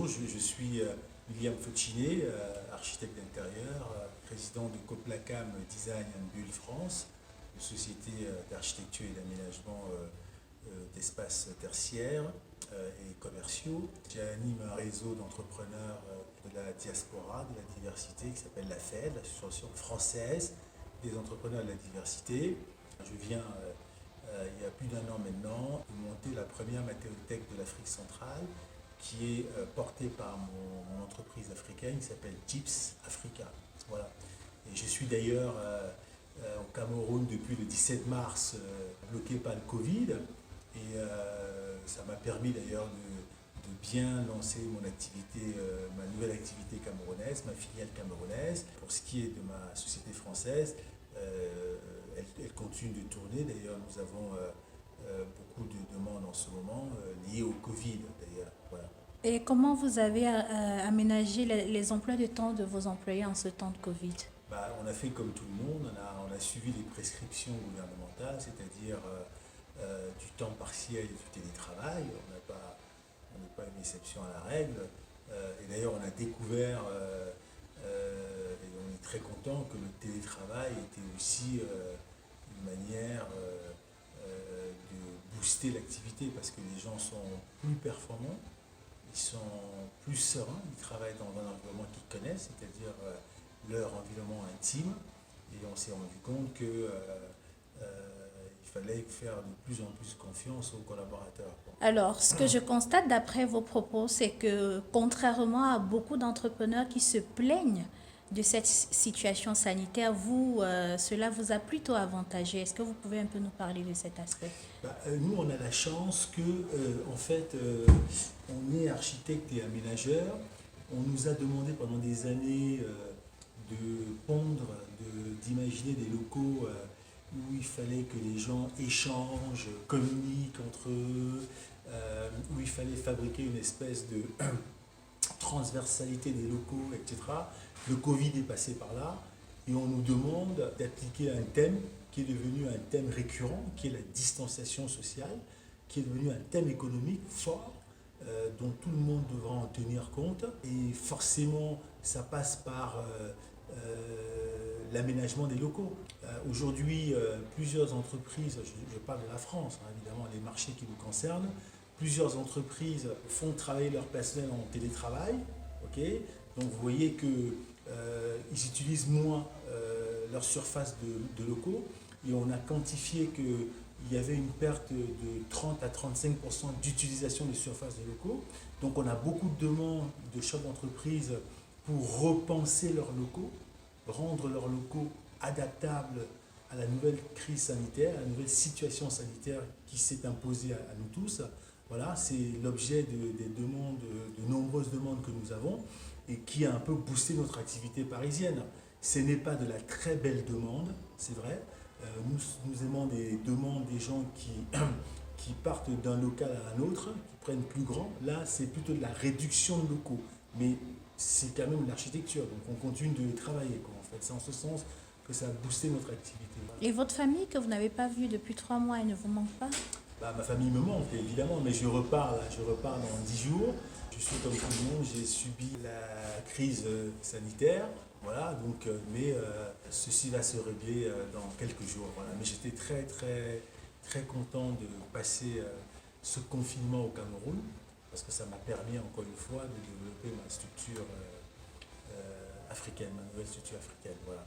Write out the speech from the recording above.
je suis William Fociné, architecte d'intérieur, président de Coplacam Design and Build France, une société d'architecture et d'aménagement d'espaces tertiaires et commerciaux. J'anime un réseau d'entrepreneurs de la diaspora, de la diversité, qui s'appelle l'AFED, l'Association française des entrepreneurs de la diversité. Je viens, il y a plus d'un an maintenant, de monter la première mathéothèque de l'Afrique centrale, qui est portée par mon entreprise africaine qui s'appelle GIPS Africa. Voilà. Et je suis d'ailleurs au Cameroun depuis le 17 mars, bloqué par le Covid. Et ça m'a permis d'ailleurs de bien lancer mon activité, ma nouvelle activité camerounaise, ma filiale camerounaise. Pour ce qui est de ma société française, elle continue de tourner. D'ailleurs, nous avons beaucoup de demandes en ce moment liées au Covid d'ailleurs. Voilà. Et comment vous avez aménagé les emplois de temps de vos employés en ce temps de Covid? On a fait comme tout le monde, on a suivi les prescriptions gouvernementales, c'est-à-dire du temps partiel et du télétravail. On n'est pas une exception à la règle. Et d'ailleurs, on a découvert, et on est très content, que le télétravail était aussi une manière de booster l'activité parce que les gens sont plus performants, ils sont plus sereins, ils travaillent dans un environnement qu'ils connaissent, c'est-à-dire leur environnement intime. Et on s'est rendu compte que il fallait faire de plus en plus confiance aux collaborateurs. Alors, ce que je constate d'après vos propos, c'est que contrairement à beaucoup d'entrepreneurs qui se plaignent de cette situation sanitaire, cela vous a plutôt avantagé. Est-ce que vous pouvez un peu nous parler de cet aspect? Nous, on a la chance que, en fait, on est architecte et aménageur. On nous a demandé pendant des années de pondre, d'imaginer des locaux où il fallait que les gens échangent, communiquent entre eux, où il fallait fabriquer une espèce de transversalité des locaux, etc. Le Covid est passé par là et on nous demande d'appliquer un thème qui est devenu un thème récurrent, qui est la distanciation sociale, qui est devenu un thème économique fort, dont tout le monde devra en tenir compte. Et forcément, ça passe par l'aménagement des locaux. Aujourd'hui, plusieurs entreprises, je parle de la France, hein, évidemment, les marchés qui nous concernent, plusieurs entreprises font travailler leur personnel en télétravail. Okay, donc vous voyez qu'ils utilisent moins leur surface de locaux et on a quantifié qu'il y avait une perte de 30 à 35% d'utilisation des surfaces de locaux. Donc on a beaucoup de demandes de chefs d'entreprise pour repenser leurs locaux, rendre leurs locaux adaptables à la nouvelle crise sanitaire, à la nouvelle situation sanitaire qui s'est imposée à nous tous. Voilà, c'est l'objet des demandes, de nombreuses demandes que nous avons et qui a un peu boosté notre activité parisienne. Ce n'est pas de la très belle demande, c'est vrai. Nous aimons des demandes des gens qui partent d'un local à un autre, qui prennent plus grand. Là, c'est plutôt de la réduction de locaux. Mais c'est quand même de l'architecture, donc on continue de travailler, quoi, en fait. C'est en ce sens que ça a boosté notre activité. Et votre famille que vous n'avez pas vue depuis 3 mois, elle ne vous manque pas? Ma famille me manque évidemment, mais je repars dans 10 jours. Je suis comme tout le monde, j'ai subi la crise sanitaire, voilà, donc, mais ceci va se régler dans quelques jours. Voilà. Mais j'étais très très très content de passer ce confinement au Cameroun, parce que ça m'a permis encore une fois de développer ma structure africaine, ma nouvelle structure africaine. Voilà.